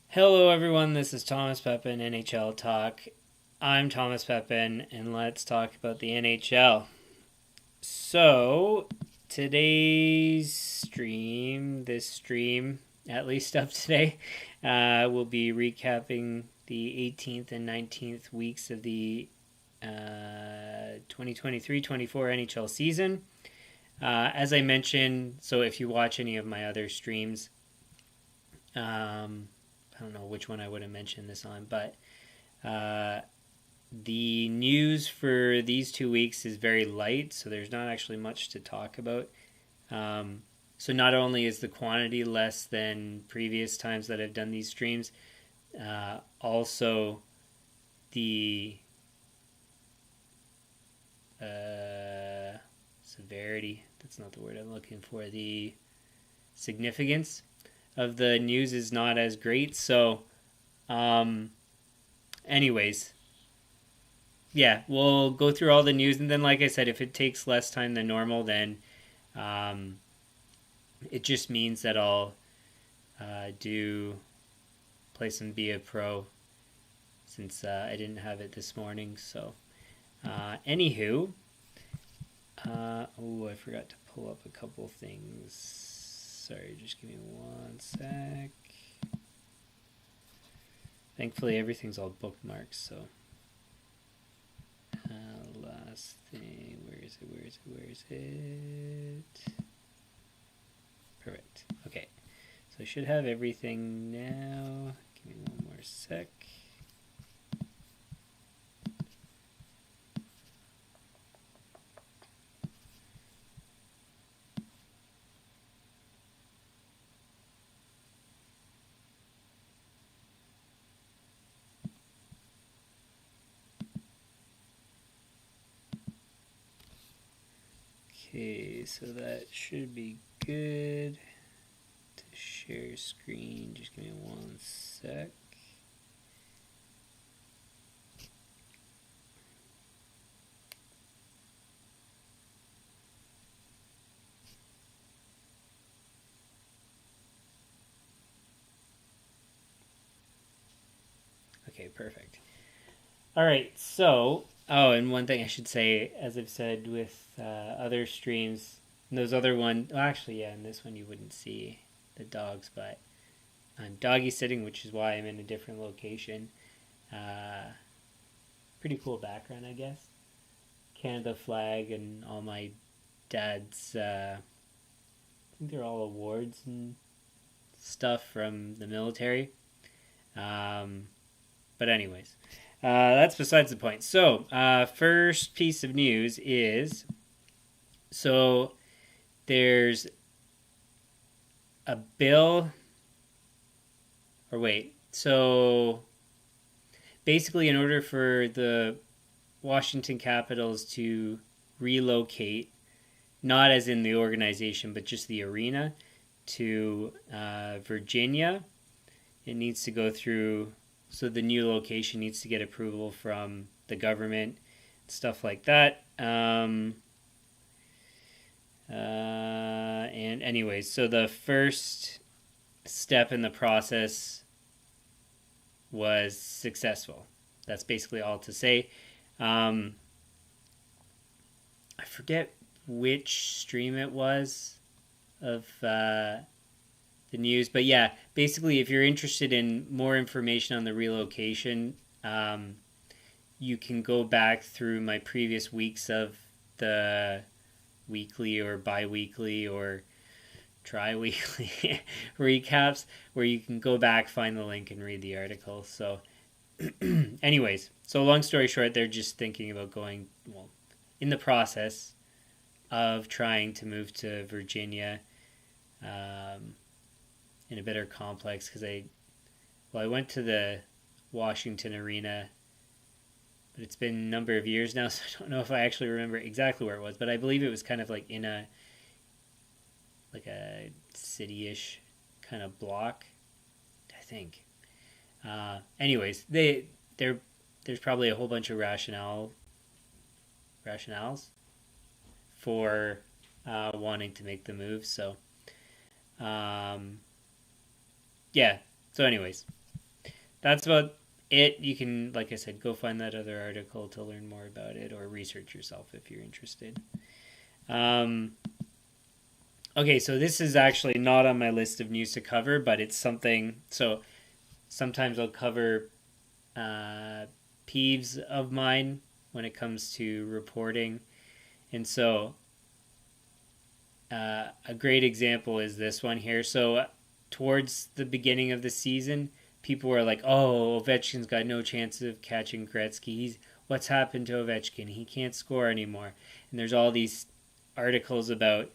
Hello, everyone. This is Thomas Pepin, NHL Talk. I'm Thomas Pepin, and let's talk about the NHL. So, today's stream, at least up today, will be recapping the 18th and 19th weeks of the 2023-24 NHL season. As I mentioned, so if you watch any of my other streams, I don't know which one I would have mentioned this on, but the news for these 2 weeks is very light, so there's not actually much to talk about. So not only is the quantity less than previous times that I've done these streams, also the severity, that's not the word I'm looking for, the significance of the news is not as great. So anyways, yeah, we'll go through all the news, and then like I said, if it takes less time than normal, then it just means that I'll do play some Be a Pro, since I didn't have it this morning. So anywho, I forgot to pull up a couple things. Sorry, just give me one sec. Thankfully, everything's all bookmarked, so. Last thing, where is it? Perfect. Okay, so I should have everything now. Give me one more sec. Okay, so that should be good to share screen. Just give me one sec. Okay, perfect. All right, so, and one thing I should say, as I've said with other streams, those other one, actually, yeah, in this one you wouldn't see the dogs, but I'm doggy sitting, which is why I'm in a different location. Pretty cool background, I guess. Canada flag and all my dad's, I think they're all awards and stuff from the military. But anyways, that's besides the point. So, first piece of news is, so there's a bill, so basically in order for the Washington Capitals to relocate, not as in the organization, but just the arena, to Virginia, it needs to go through, so the new location needs to get approval from the government, stuff like that. And anyways, so the first step in the process was successful. That's basically all to say. I forget which stream it was of the news, but yeah, basically, if you're interested in more information on the relocation, you can go back through my previous weeks of the weekly or bi-weekly or tri-weekly recaps, where you can go back, find the link, and read the article. So anyways, so long story short, they're just thinking about going, well, in the process of trying to move to Virginia, in a better complex, because I went to the Washington Arena, but it's been a number of years now, so I don't know if I actually remember exactly where it was, but I believe it was kind of like in a city-ish kind of block, I think. Anyways, there's probably a whole bunch of rationales for wanting to make the move. So, yeah. So, anyways, that's about it. You can, like I said, go find that other article to learn more about it, or research yourself if you're interested. Okay, so this is actually not on my list of news to cover, but it's something. So sometimes I'll cover peeves of mine when it comes to reporting. And so a great example is this one here. So towards the beginning of the season, people were like, oh, Ovechkin's got no chance of catching Gretzky. What's happened to Ovechkin? He can't score anymore. And there's all these articles about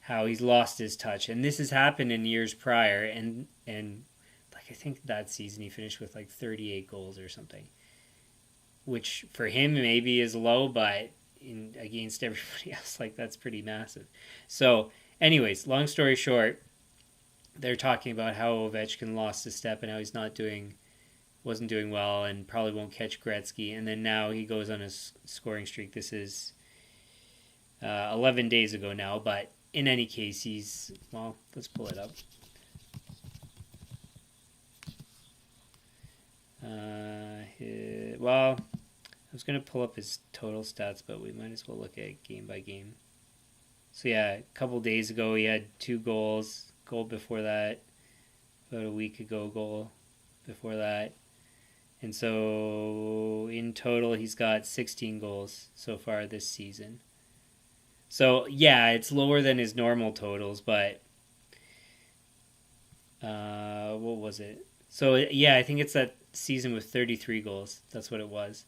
how he's lost his touch. And this has happened in years prior. And like, I think that season he finished with like 38 goals or something, which for him maybe is low, but against everybody else, like, that's pretty massive. So anyways, long story short, they're talking about how Ovechkin lost his step and how he's wasn't doing well and probably won't catch Gretzky. And then now he goes on a scoring streak. This is 11 days ago now, but in any case, let's pull it up. I was going to pull up his total stats, but we might as well look at game by game. So yeah, a couple days ago, he had 2 goals. Goal before that, about a week ago, goal before that. And so in total, he's got 16 goals so far this season. So yeah, it's lower than his normal totals, but what was it? So yeah, I think it's that season with 33 goals. That's what it was.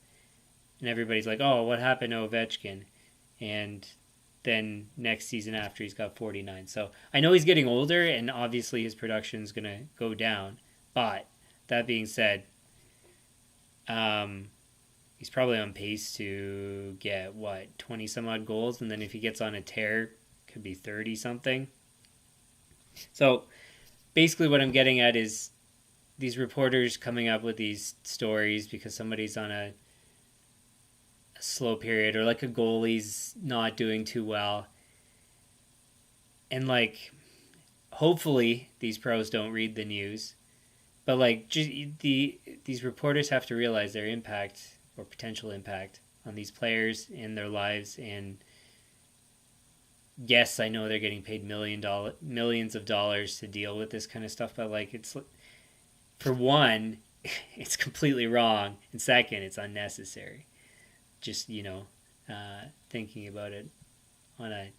And everybody's like, oh, what happened to Ovechkin? And then next season after, he's got 49. So I know he's getting older, and obviously his production is going to go down. But that being said, he's probably on pace to get, 20 some odd goals, and then if he gets on a tear, could be 30 something. So basically what I'm getting at is these reporters coming up with these stories because somebody's on a slow period, or like a goalie's not doing too well. And like, hopefully these pros don't read the news, but like, these reporters have to realize their impact or potential impact on these players and their lives. And yes, I know they're getting paid millions of dollars to deal with this kind of stuff, but like, it's, for one, it's completely wrong, and second, it's unnecessary. Just, thinking about it on a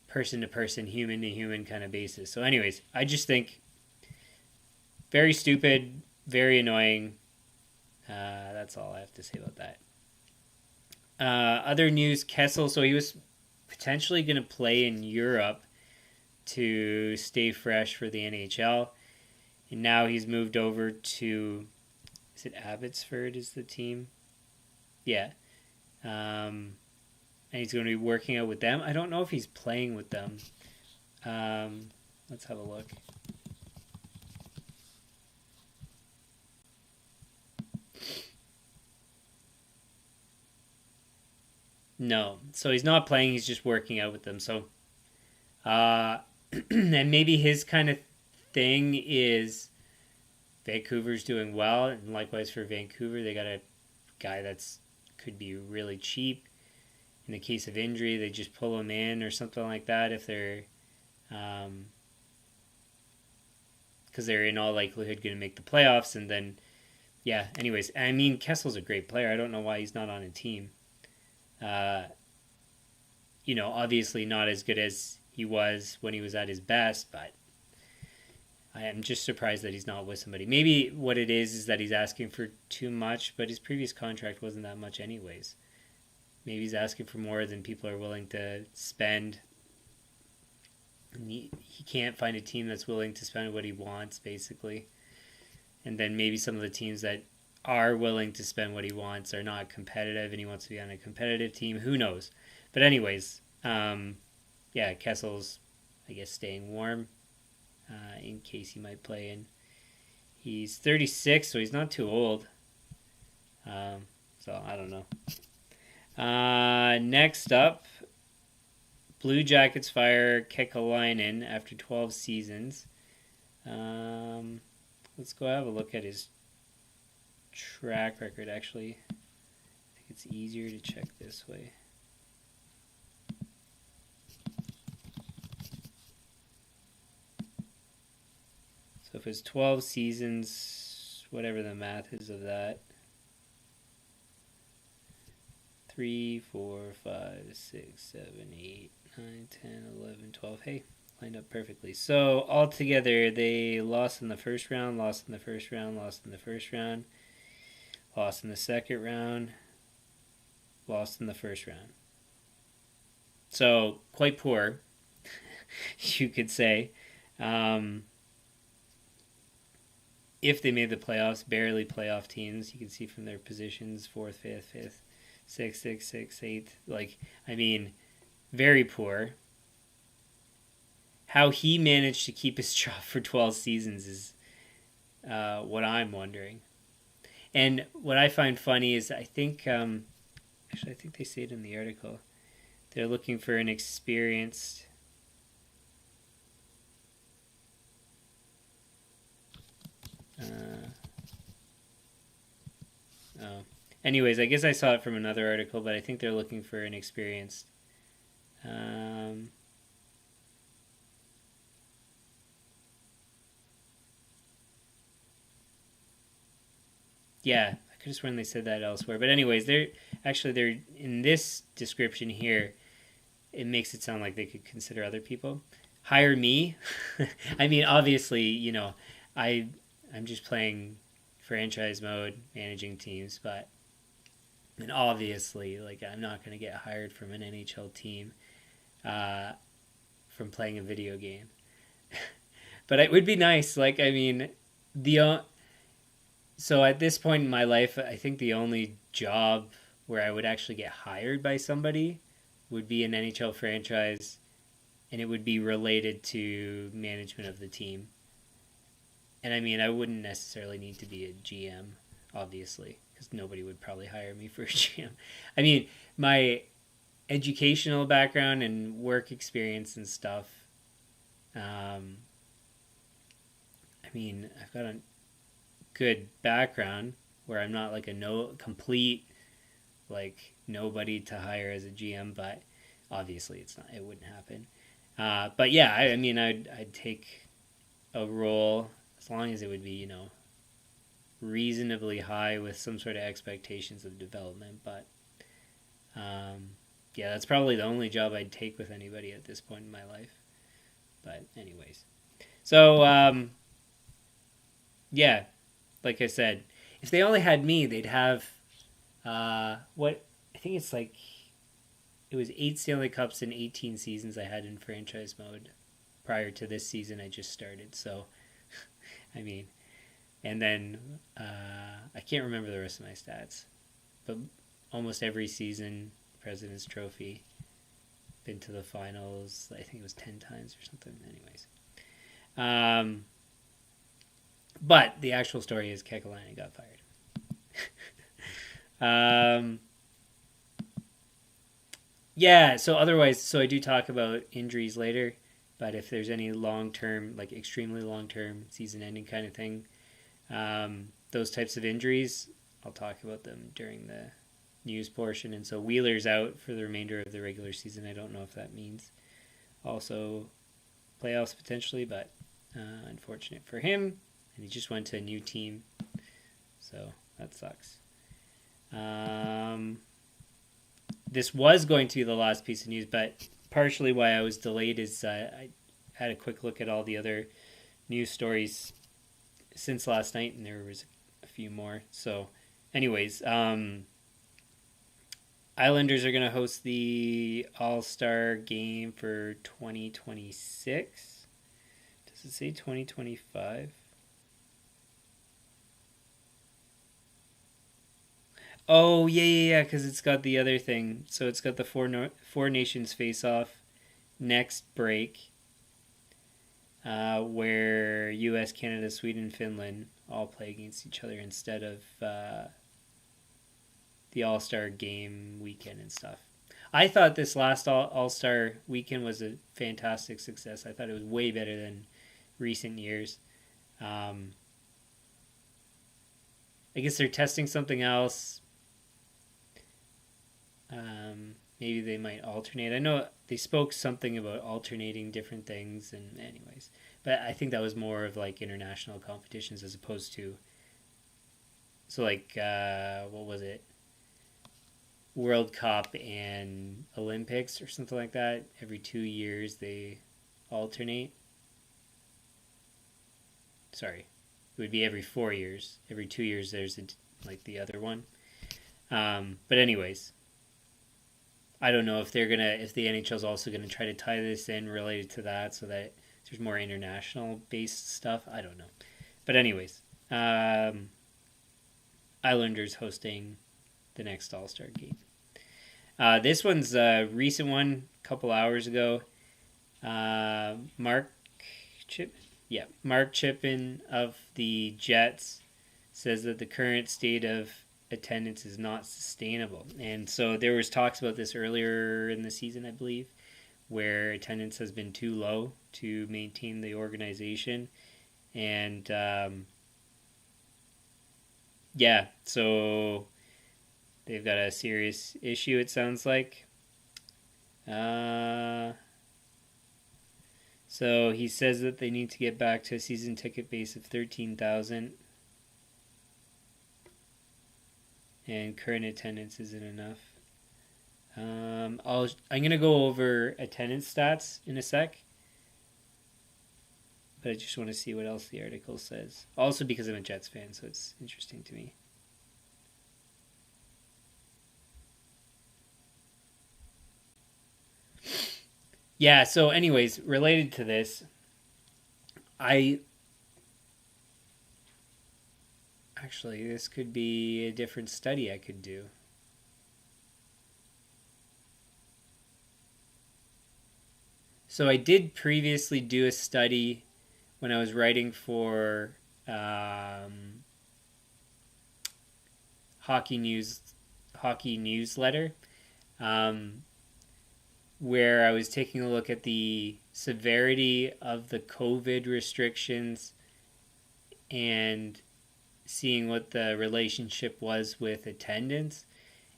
person-to-person, human-to-human kind of basis. So anyways, I just think very stupid, very annoying. That's all I have to say about that. Other news, Kessel, so he was potentially going to play in Europe to stay fresh for the NHL. And now he's moved over to, is it Abbotsford is the team? Yeah. And he's going to be working out with them. I don't know if he's playing with them. Let's have a look. No. So he's not playing. He's just working out with them. So, and maybe his kind of thing is Vancouver's doing well, and likewise for Vancouver, they got a guy that's could be really cheap. In the case of injury, they just pull him in or something like that if they're, because they're in all likelihood going to make the playoffs. And then, yeah. Anyways, I mean, Kessel's a great player. I don't know why he's not on a team. Obviously not as good as he was when he was at his best, but I am just surprised that he's not with somebody. Maybe what it is that he's asking for too much, but his previous contract wasn't that much anyways. Maybe he's asking for more than people are willing to spend. And he can't find a team that's willing to spend what he wants, basically. And then maybe some of the teams that are willing to spend what he wants are not competitive, and he wants to be on a competitive team. Who knows? But anyways, Kessel's, I guess, staying warm in case he might play in. He's 36, so he's not too old. So I don't know. Next up, Blue Jackets fire Kekalainen after 12 seasons. Let's go have a look at his track record, actually. I think it's easier to check this way. So if it's 12 seasons, whatever the math is of that, 3, 4, 5, 6, 7, 8, 9, 10, 11, 12. Hey, lined up perfectly. So altogether, they lost in the first round, lost in the first round, lost in the first round, lost in the second round, lost in the first round. So quite poor, you could say. If they made the playoffs, barely playoff teams. You can see from their positions, 4th, 5th, 5th, 6th, 6th, 8th. Very poor. How he managed to keep his job for 12 seasons is what I'm wondering. And what I find funny is I think they say it in the article. They're looking for an experienced... Anyways, I guess I saw it from another article, but I think they're looking for an experienced... Yeah, I could have sworn they said that elsewhere. But anyways, they're in this description here, it makes it sound like they could consider other people. Hire me. I mean, obviously, I'm just playing franchise mode, managing teams, and obviously, I'm not going to get hired from an NHL team from playing a video game. But it would be nice. So at this point in my life, I think the only job where I would actually get hired by somebody would be an NHL franchise, and it would be related to management of the team. And I wouldn't necessarily need to be a GM, obviously, because nobody would probably hire me for a GM. My educational background and work experience and stuff, I've got a good background where I'm not complete nobody to hire as a GM, but obviously it wouldn't happen. But yeah, I'd take a role as long as it would be, reasonably high with some sort of expectations of development. But that's probably the only job I'd take with anybody at this point in my life. But anyways, so like I said, if they only had me, they'd have it was 8 Stanley Cups in 18 seasons I had in franchise mode prior to this season I just started. So, and then I can't remember the rest of my stats, but almost every season, President's Trophy, been to the finals, I think it was 10 times or something. Anyways. But the actual story is Kekalainen got fired. So I do talk about injuries later. But if there's any long-term, like extremely long-term season-ending kind of thing, those types of injuries, I'll talk about them during the news portion. And so Wheeler's out for the remainder of the regular season. I don't know if that means also playoffs potentially, but unfortunate for him. And he just went to a new team, so that sucks. This was going to be the last piece of news, but partially why I was delayed is I had a quick look at all the other news stories since last night, and there was a few more. So anyways, Islanders are going to host the All-Star game for 2026. Does it say 2025? Oh, yeah, because it's got the other thing. So it's got the Four Nations face-off next break, where U.S., Canada, Sweden, Finland all play against each other instead of the All-Star game weekend and stuff. I thought this last All-Star weekend was a fantastic success. I thought it was way better than recent years. I guess they're testing something else. Maybe they might alternate. I know they spoke something about alternating different things, and anyways, but I think that was more of like international competitions as opposed to, so like what was it, World Cup and Olympics or something like that. Every 2 years they alternate. Sorry, it would be every 4 years. Every 2 years there's like the other one. But anyways, I don't know if the NHL is also gonna try to tie this in related to that, so that there's more international based stuff. I don't know, but anyways, Islanders hosting the next All-Star game. This one's a recent one, a couple hours ago. Mark Chipman of the Jets says that the current state of attendance is not sustainable. And so there was talks about this earlier in the season, I believe, where attendance has been too low to maintain the organization. And so they've got a serious issue, it sounds like. So he says that they need to get back to a season ticket base of 13,000. And current attendance isn't enough. I'm going to go over attendance stats in a sec. But I just want to see what else the article says. Also because I'm a Jets fan, so it's interesting to me. Yeah, so anyways, related to this, actually, this could be a different study I could do. So I did previously do a study when I was writing for hockey newsletter, where I was taking a look at the severity of the COVID restrictions and seeing what the relationship was with attendance.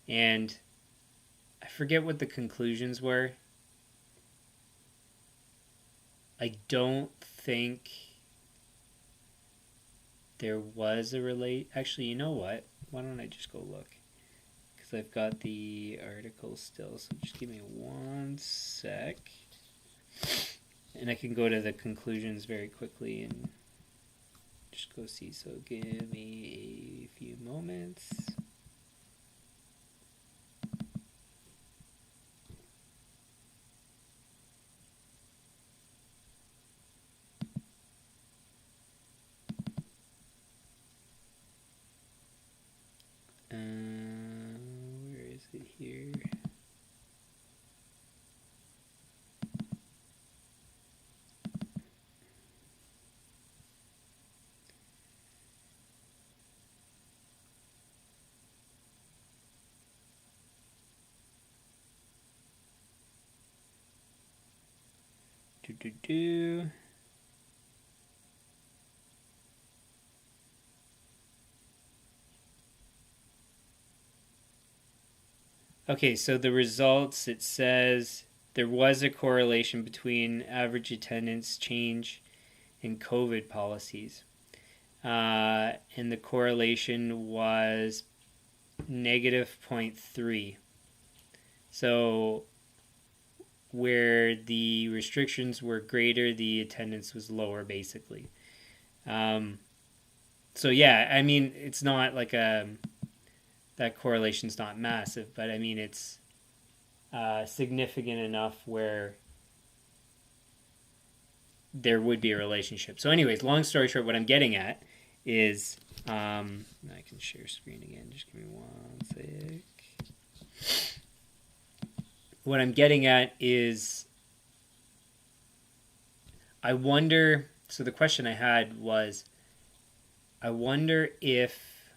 And I forget what the conclusions were. I don't think there was a Actually, you know what? Why don't I just go look? Because I've got the article still. So just give me 1 sec. And I can go to the conclusions very quickly and just go see. So give me a few moments. Where is it here? Okay, so the results, it says there was a correlation between average attendance change and COVID policies. And the correlation was negative 0.3. So where the restrictions were greater, the attendance was lower, basically. So yeah, I mean, it's not like that correlation's not massive, but I mean, it's significant enough where there would be a relationship. So anyways, long story short, what I'm getting at is, I can share screen again, just give me one sec. What I'm getting at is, I wonder, so the question I had was, I wonder if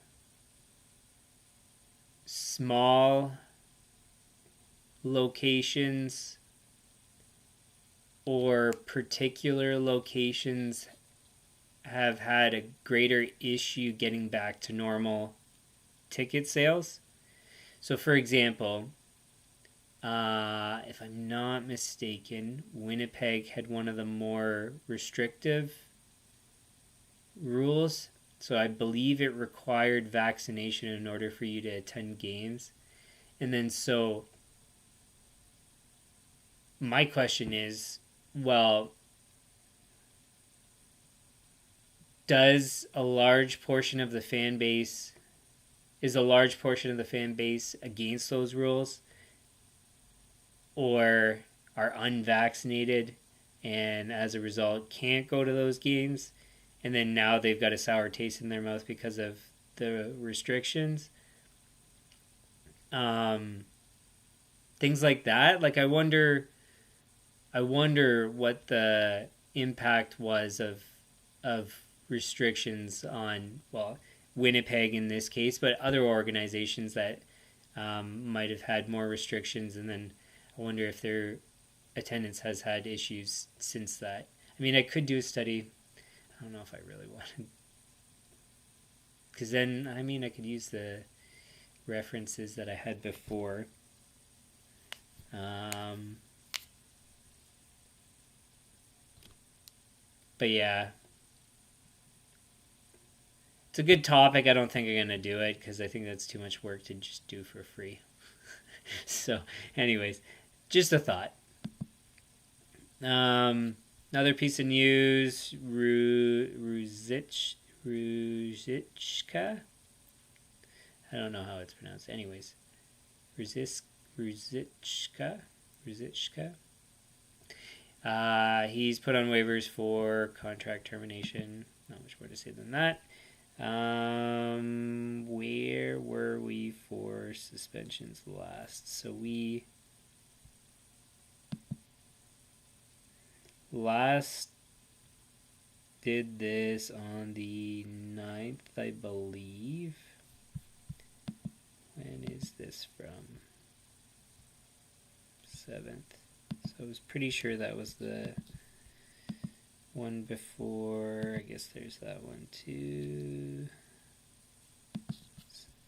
small locations or particular locations have had a greater issue getting back to normal ticket sales. So for example, if I'm not mistaken, Winnipeg had one of the more restrictive rules. So I believe it required vaccination in order for you to attend games. And then so my question is, well, is a large portion of the fan base against those rules, or are unvaccinated and as a result can't go to those games, and then now they've got a sour taste in their mouth because of the restrictions? Things like that. Like I wonder what the impact was of restrictions on, well, Winnipeg in this case, but other organizations that might have had more restrictions, and then I wonder if their attendance has had issues since that. I mean, I could do a study. I don't know if I really wanted, because then, I mean, I could use the references that I had before. But yeah, it's a good topic. I don't think I'm going to do it because I think that's too much work to just do for free. So, anyways, just a thought. Another piece of news, Ruzicka? I don't know how it's pronounced. Anyways, Ruzicka? He's put on waivers for contract termination. Not much more to say than that. Where were we for suspensions last? So we last did this on the 9th, I believe. When is this from? 7th. So I was pretty sure that was the one before. I guess there's that one too.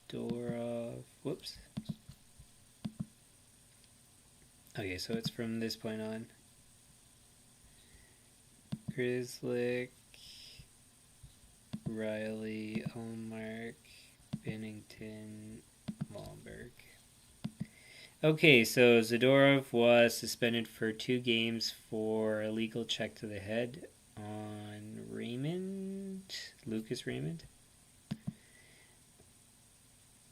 Storov. Whoops. Okay, so it's from this point on. Grizzlick, Riley, Allmark, Bennington, Malmberg. Okay, so Zadorov was suspended for 2 games for illegal check to the head on Lucas Raymond.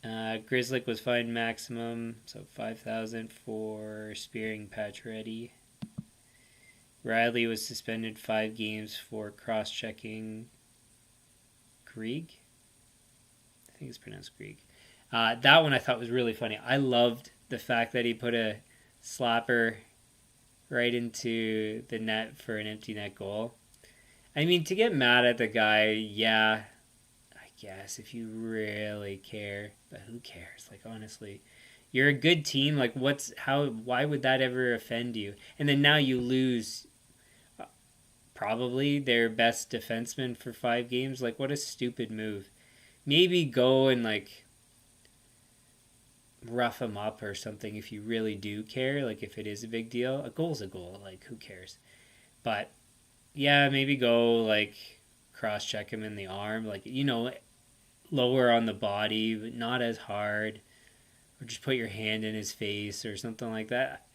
Grizzlick was fined maximum, so $5,000 for spearing Pacioretty. Riley was suspended 5 games for cross-checking Grieg. I think it's pronounced Grieg. That one I thought was really funny. I loved the fact that he put a slapper right into the net for an empty net goal. I mean, to get mad at the guy, yeah, I guess if you really care, but who cares? Like, honestly, you're a good team. Like, why would that ever offend you? And then now you lose. probably their best defenseman for 5 games. Like, what a stupid move. Maybe go and, like, rough him up or something if you really do care. Like, if it is a big deal. A goal's a goal. Like, who cares? But, yeah, maybe go, like, cross-check him in the arm. Like, lower on the body, but not as hard. Or just put your hand in his face or something like that.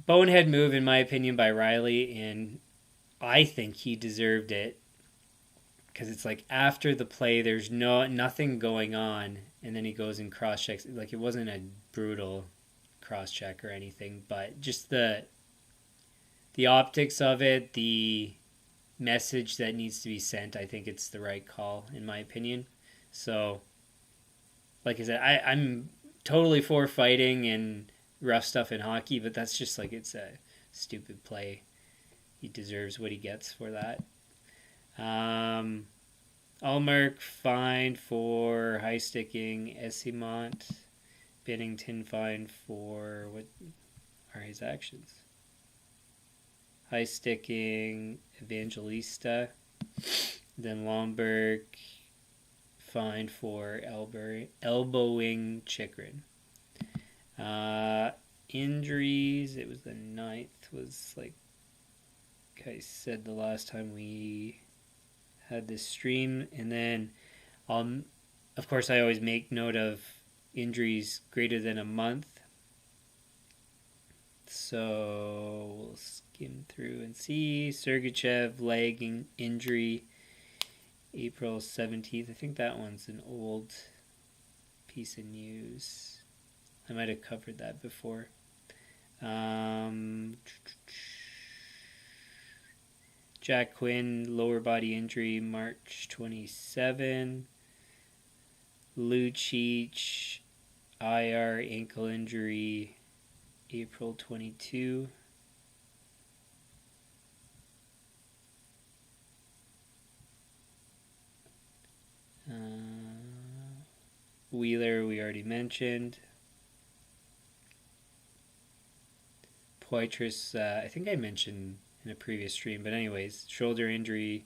Bonehead move, in my opinion, by Riley, and I think he deserved it because it's like after the play, there's nothing going on, and then he goes and cross checks. Like, it wasn't a brutal cross check or anything, but just the optics of it, the message that needs to be sent. I think it's the right call, in my opinion. So, like I said, I'm totally for fighting and rough stuff in hockey, but that's just like, it's a stupid play. He deserves what he gets for that. Allmark fined for high sticking. Esimont Bennington fined for what are his actions? High sticking Evangelista. Then Lomberg fined for elbowing Chikrin. Injuries, it was the 9th, was like I said the last time we had this stream. And then, of course, I always make note of injuries greater than a month. So we'll skim through and see. Sergachev, leg injury, April 17th. I think that one's an old piece of news. I might have covered that before. Jack Quinn, lower body injury, March 27. Lucic, IR ankle injury, April 22. Wheeler, we already mentioned. Poitras, I think I mentioned in a previous stream, but anyways, shoulder injury,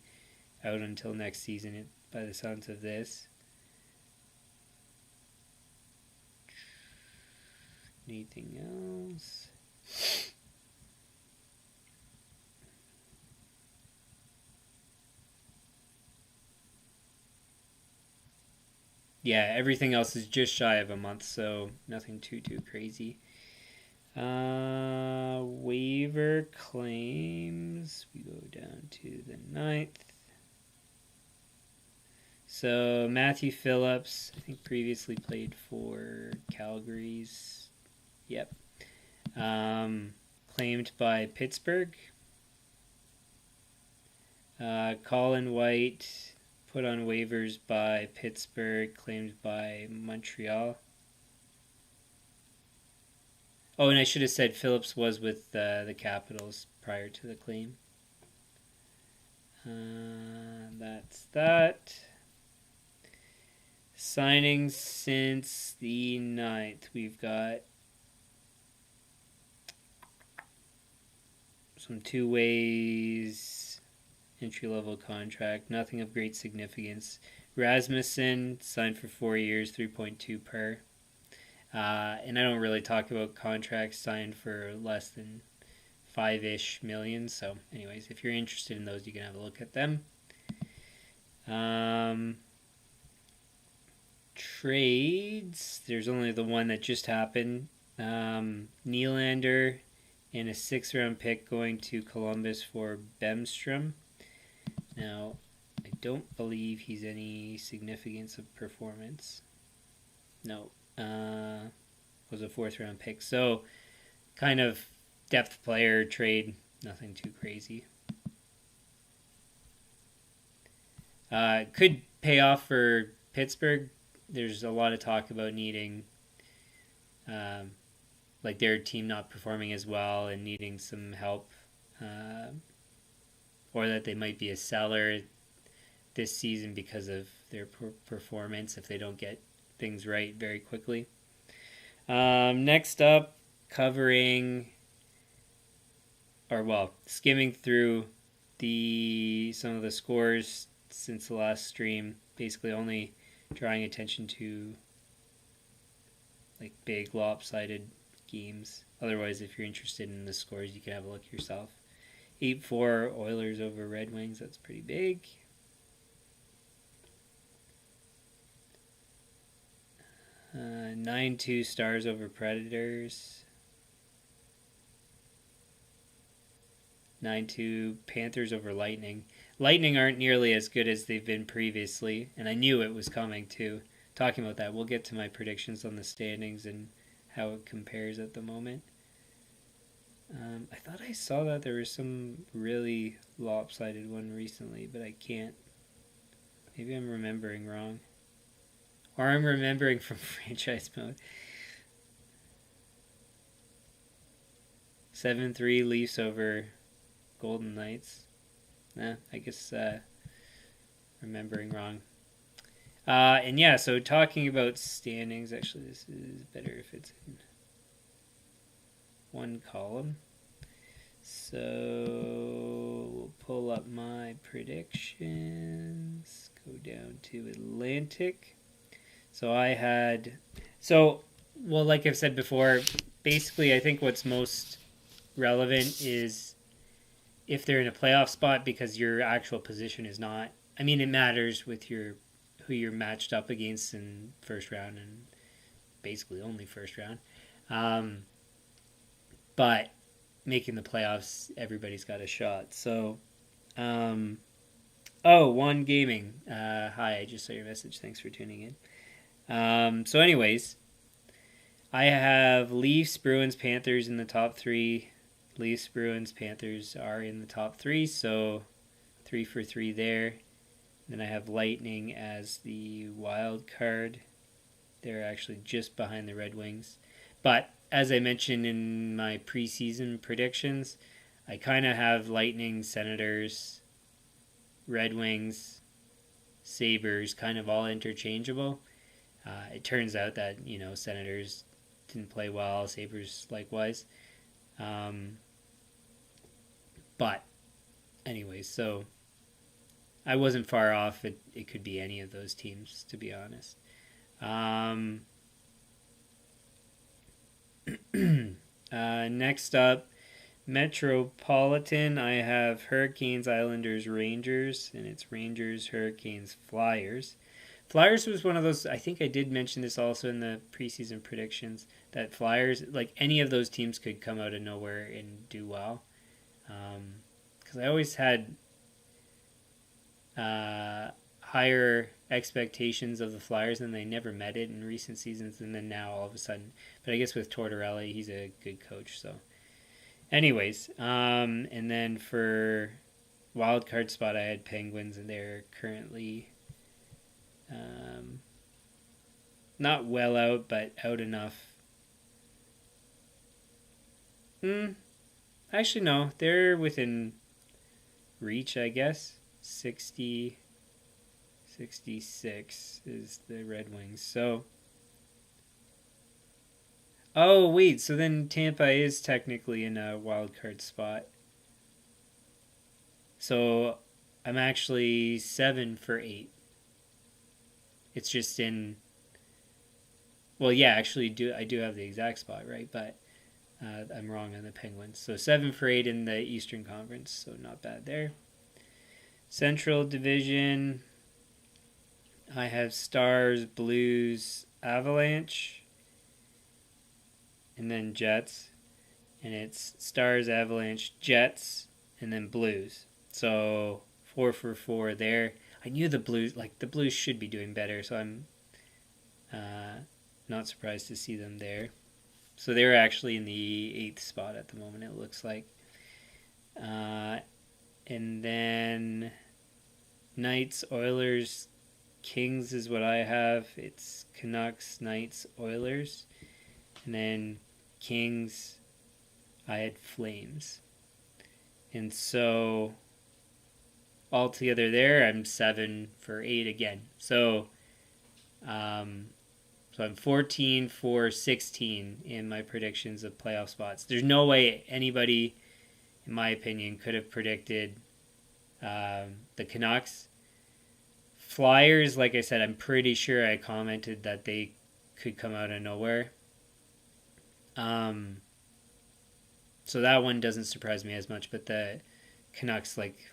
out until next season by the sounds of this. Anything else? Yeah, everything else is just shy of a month, so nothing too crazy. Waiver claims, we go down to the 9th. So Matthew Phillips, I think previously played for Calgary's. Yep. Claimed by Pittsburgh. Colin White, put on waivers by Pittsburgh, claimed by Montreal. Oh, and I should have said Phillips was with the Capitals prior to the claim. That's that. Signings since the 9th. We've got some 2 ways, entry-level contract, nothing of great significance. Rasmussen signed for 4 years, 3.2 per. And I don't really talk about contracts signed for less than 5-ish million. So anyways, if you're interested in those, you can have a look at them. Trades, there's only the one that just happened. Nylander and a 6th-round pick going to Columbus for Bemstrom. Now, I don't believe he's any significance of performance. No. Was a 4th-round pick. So, kind of depth player trade. Nothing too crazy. Could pay off for Pittsburgh. There's a lot of talk about needing, like their team not performing as well and needing some help, or that they might be a seller this season because of their performance if they don't get things right very quickly. Next up, covering skimming through some of the scores since the last stream, basically only drawing attention to like big lopsided games. Otherwise, if you're interested in the scores, you can have a look yourself. 8-4 Oilers over Red Wings, that's pretty big. 9-2 Stars over Predators. 9-2 Panthers over Lightning. Lightning aren't nearly as good as they've been previously, and I knew it was coming too. Talking about that, we'll get to my predictions on the standings and how it compares at the moment. I thought I saw that there was some really lopsided one recently, but I can't. Maybe I'm remembering wrong. Or I'm remembering from franchise mode. 7-3 Leafs over Golden Knights. I guess remembering wrong. And yeah, so talking about standings, actually this is better if it's in one column. So we'll pull up my predictions, go down to Atlantic. So like I've said before, basically I think what's most relevant is if they're in a playoff spot, because your actual position is not. I mean, it matters with who you're matched up against in first round and basically only first round. But making the playoffs, everybody's got a shot. So, One Gaming. Hi, I just saw your message. Thanks for tuning in. So anyways, I have Leafs, Bruins, Panthers in the top 3. Leafs, Bruins, Panthers are in the top 3, so 3 for 3 there. Then I have Lightning as the wild card. They're actually just behind the Red Wings. But as I mentioned in my preseason predictions, I kind of have Lightning, Senators, Red Wings, Sabres kind of all interchangeable. It turns out that, Senators didn't play well, Sabres likewise. But anyways, so I wasn't far off. It could be any of those teams, to be honest. Next up, Metropolitan. I have Hurricanes, Islanders, Rangers, and it's Rangers, Hurricanes, Flyers. Flyers was one of those, I think I did mention this also in the preseason predictions, that Flyers, like any of those teams could come out of nowhere and do well. Because I always had higher expectations of the Flyers, and they never met it in recent seasons, and then now all of a sudden. But I guess with Tortorella, he's a good coach, so. Anyways, and then for wildcard spot, I had Penguins, and they're currently not well out, but out enough. Actually, no. They're within reach, I guess. 60, 66 is the Red Wings. So, oh, wait. So then Tampa is technically in a wild card spot. So I'm actually 7 for 8. It's just in. Well, yeah, actually, I do have the exact spot right, but I'm wrong on the Penguins. So 7 for 8 in the Eastern Conference, so not bad there. Central Division, I have Stars, Blues, Avalanche, and then Jets. And it's Stars, Avalanche, Jets, and then Blues. So 4 for 4 there. I knew the Blues should be doing better, so I'm not surprised to see them there. So they're actually in the 8th spot at the moment, it looks like. And then Knights, Oilers, Kings is what I have. It's Canucks, Knights, Oilers. And then Kings, I had Flames. And so altogether there, I'm 7 for 8 again. So I'm 14 for 16 in my predictions of playoff spots. There's no way anybody in my opinion, could have predicted the Canucks. Flyers, like I said, I'm pretty sure I commented that they could come out of nowhere. So that one doesn't surprise me as much, but the Canucks, like,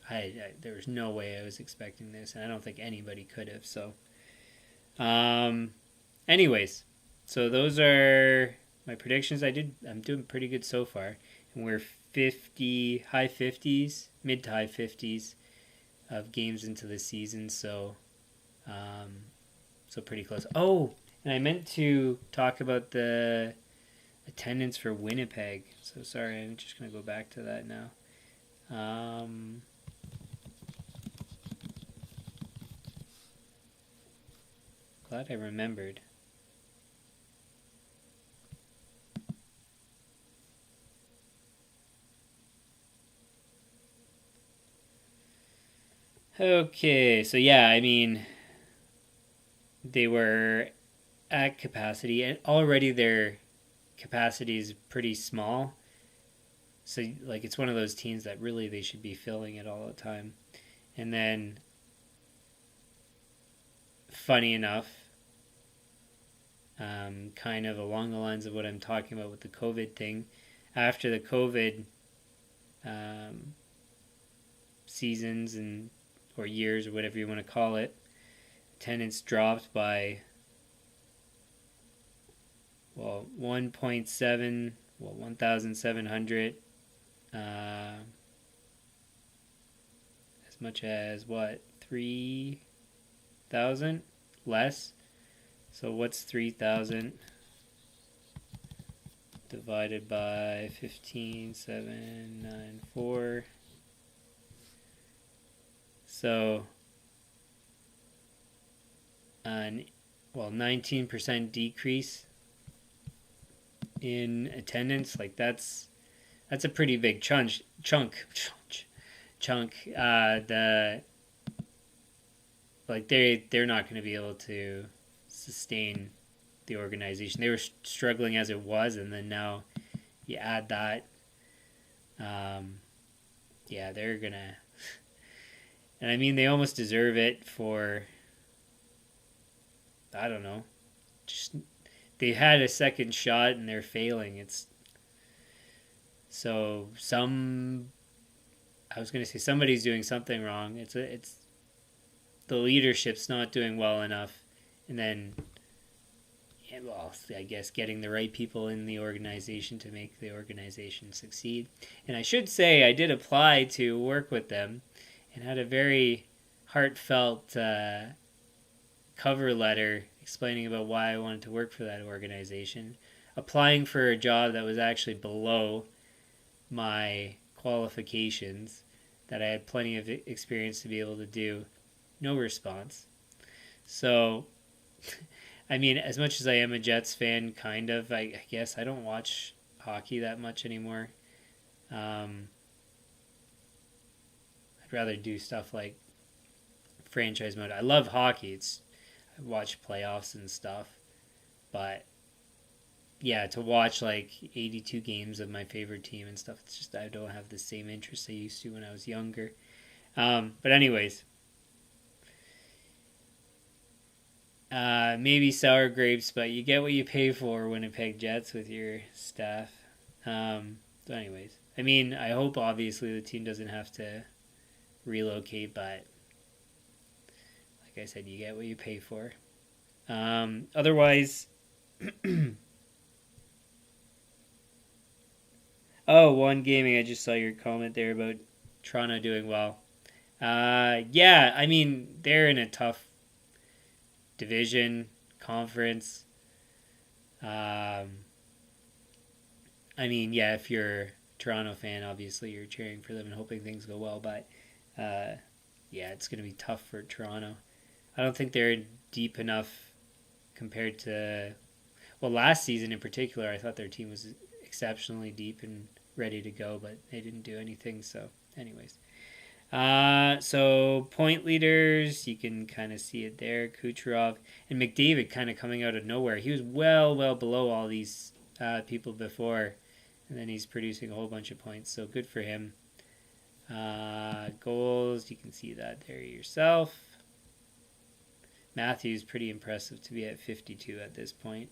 there was no way I was expecting this, and I don't think anybody could have. So, anyways, so those are my predictions. I'm doing pretty good so far, and we're high 50s, mid to high 50s of games into the season. So, so pretty close. Oh, and I meant to talk about the attendance for Winnipeg. So sorry, I'm just going to go back to that now. Glad I remembered. Okay, so yeah, I mean, they were at capacity, and already their capacity is pretty small. So, like, it's one of those teams that really they should be filling it all the time. And then, funny enough, kind of along the lines of what I'm talking about with the COVID thing, after the COVID seasons or years or whatever you want to call it, attendance dropped by 1.7, 1,700, as much as 3,000 less. So what's 3,000 divided by 15,794? So, 19% decrease in attendance. Like that's a pretty big chunk. They're not going to be able to sustain the organization. They were struggling as it was, and then now you add that. They're gonna. And I mean, they almost deserve it for, I don't know, just they had a second shot and they're failing. I was going to say somebody's doing something wrong. It's the leadership's not doing well enough, and then, I guess getting the right people in the organization to make the organization succeed. And I should say I did apply to work with them, and had a very heartfelt cover letter explaining about why I wanted to work for that organization, applying for a job that was actually below my qualifications, that I had plenty of experience to be able to do. No response. So, I mean, as much as I am a Jets fan, kind of, I guess I don't watch hockey that much anymore. I'd rather do stuff like franchise mode. I love hockey. I watch playoffs and stuff, but yeah, to watch like 82 games of my favorite team and stuff, it's just I don't have the same interest I used to when I was younger. But anyways, maybe sour grapes, but you get what you pay for, Winnipeg Jets, with your staff. So anyways, I mean, I hope obviously the team doesn't have to relocate, but like I said, you get what you pay for. Otherwise, One Gaming, I just saw your comment there about Toronto doing well. Yeah, I mean, they're in a tough division, conference. I mean, yeah, if you're a Toronto fan, obviously you're cheering for them and hoping things go well, but yeah, it's going to be tough for Toronto. I don't think they're deep enough compared to, last season in particular, I thought their team was exceptionally deep and ready to go, but they didn't do anything. So anyways, so point leaders, you can kind of see it there. Kucherov and McDavid kind of coming out of nowhere. He was well below all these people before. and then he's producing a whole bunch of points, so good for him. Goals, you can see that there yourself. Matthew's pretty impressive to be at 52 at this point.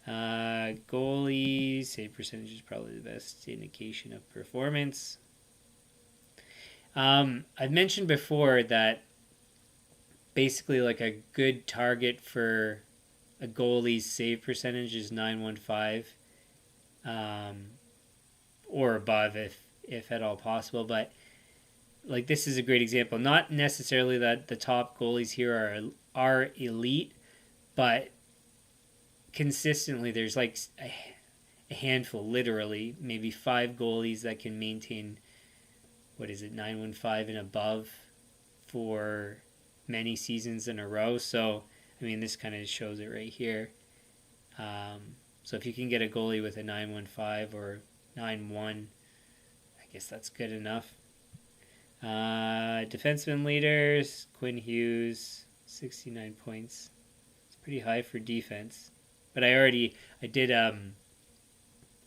Goalies, save percentage is probably the best indication of performance. I've mentioned before that basically like a good target for a goalie's save percentage is 915 or above if at all possible. But like this is a great example. Not necessarily that the top goalies here are elite, but consistently there's like a handful, literally maybe 5 goalies that can maintain 915 and above for many seasons in a row. So I mean, this kind of shows it right here. So if you can get a goalie with a 915 or 91, I guess that's good enough. Defenseman leaders, Quinn Hughes, 69 points. It's pretty high for defense. But I did a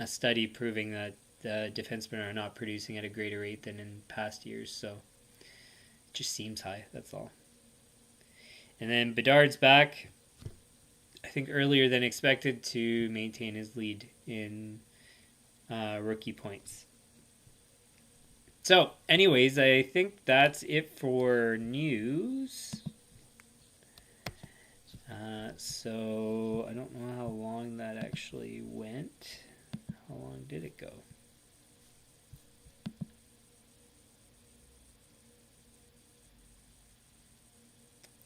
study proving that the defensemen are not producing at a greater rate than in past years. So it just seems high, that's all. And then Bedard's back, I think earlier than expected, to maintain his lead in rookie points. So, anyways, I think that's it for news. So, I don't know how long that actually went. How long did it go?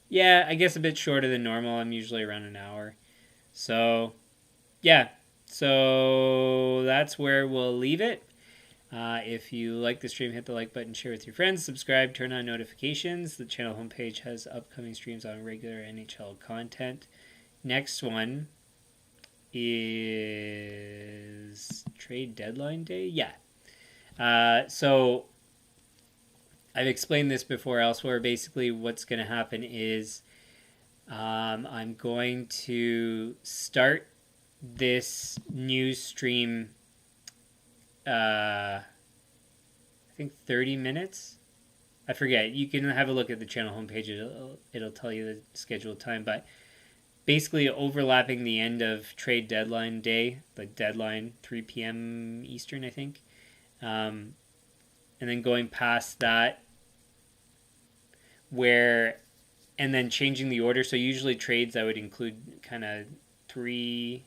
Yeah, I guess a bit shorter than normal. I'm usually around an hour. So, yeah. So, that's where we'll leave it. If you like the stream, hit the like button, share with your friends, subscribe, turn on notifications. The channel homepage has upcoming streams on regular NHL content. Next one is trade deadline day. Yeah. So I've explained this before elsewhere. Basically, what's going to happen is I'm going to start this news stream. I think 30 minutes. I forget. You can have a look at the channel homepage. It'll tell you the scheduled time. But basically overlapping the end of trade deadline day, the deadline 3 p.m. Eastern, I think. And then going past that, and then changing the order. So usually trades I would include kind of 3/4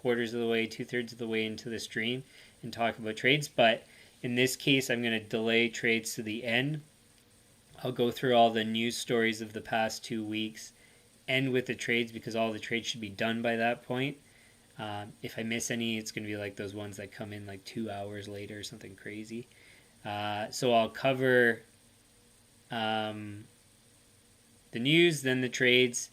of the way, 2/3 of the way into the stream and talk about trades. But in this case, I'm going to delay trades to the end. I'll go through all the news stories of the past 2 weeks, end with the trades because all the trades should be done by that point. If I miss any, it's going to be like those ones that come in like 2 hours later or something crazy. So I'll cover the news, then the trades,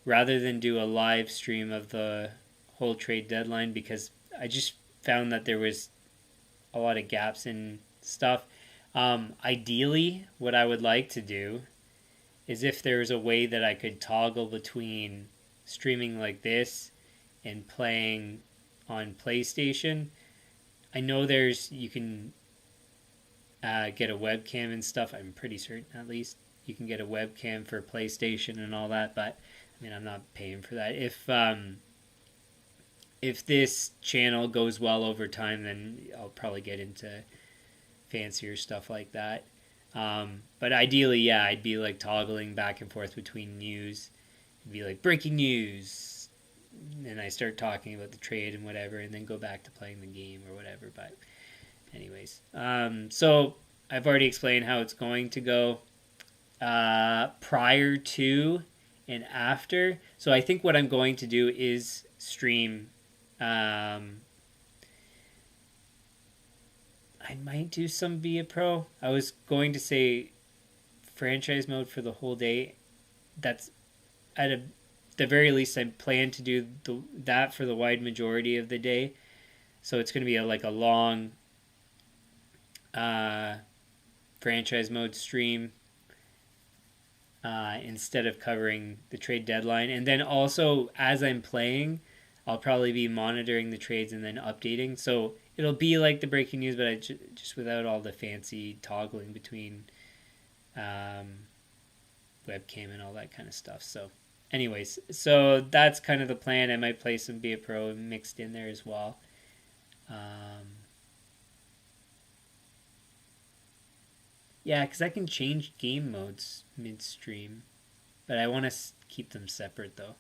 rather than do a live stream of the whole trade deadline, because I just found that there was a lot of gaps in stuff. Ideally, what I would like to do is if there's a way that I could toggle between streaming like this and playing on PlayStation. I know you can get a webcam and stuff. I'm pretty certain, at least, you can get a webcam for PlayStation and all that. But I mean, I'm not paying for that. If this channel goes well over time, then I'll probably get into fancier stuff like that. But ideally, yeah, I'd be like toggling back and forth between news. It'd be like breaking news, and I start talking about the trade and whatever, and then go back to playing the game or whatever. But anyways, so I've already explained how it's going to go prior to and after. So I think what I'm going to do is stream. I might do some Via Pro. I was going to say franchise mode for the whole day. That's at the very least I plan to do that for the wide majority of the day. So it's going to be a long franchise mode stream instead of covering the trade deadline. And then also, as I'm playing, I'll probably be monitoring the trades and then updating. So it'll be like the breaking news, but just without all the fancy toggling between webcam and all that kind of stuff. So anyways, so that's kind of the plan. I might play some Be a Pro mixed in there as well. Yeah, because I can change game modes midstream, but I want to keep them separate though.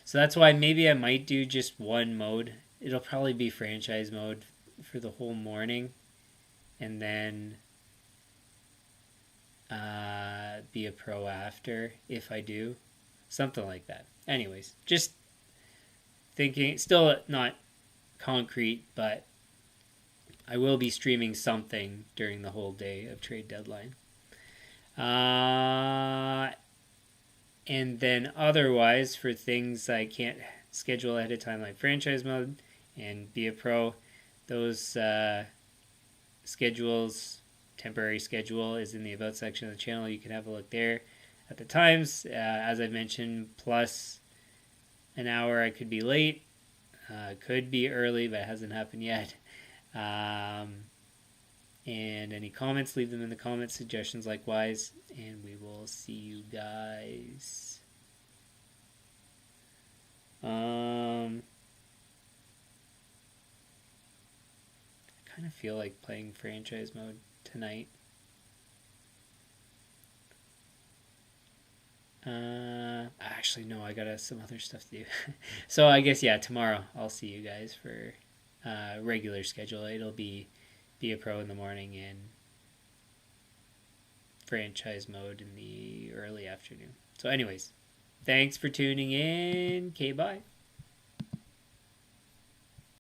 So that's why maybe I might do just one mode. It'll probably be franchise mode for the whole morning, and then Be a Pro after if I do. Something like that. Anyways, just thinking, still not concrete, but I will be streaming something during the whole day of trade deadline. And then otherwise, for things I can't schedule ahead of time, like franchise mode and Be a Pro, those schedules, temporary schedule, is in the About section of the channel. You can have a look there. At the times, as I mentioned, plus an hour I could be late, could be early, but it hasn't happened yet. And any comments, leave them in the comments, suggestions likewise, and we will see you guys. I kind of feel like playing franchise mode tonight. Actually, no, I got some other stuff to do. So I guess, yeah, tomorrow I'll see you guys for regular schedule. It'll be a Pro in the morning and franchise mode in the early afternoon. So anyways, thanks for tuning in. Okay, bye.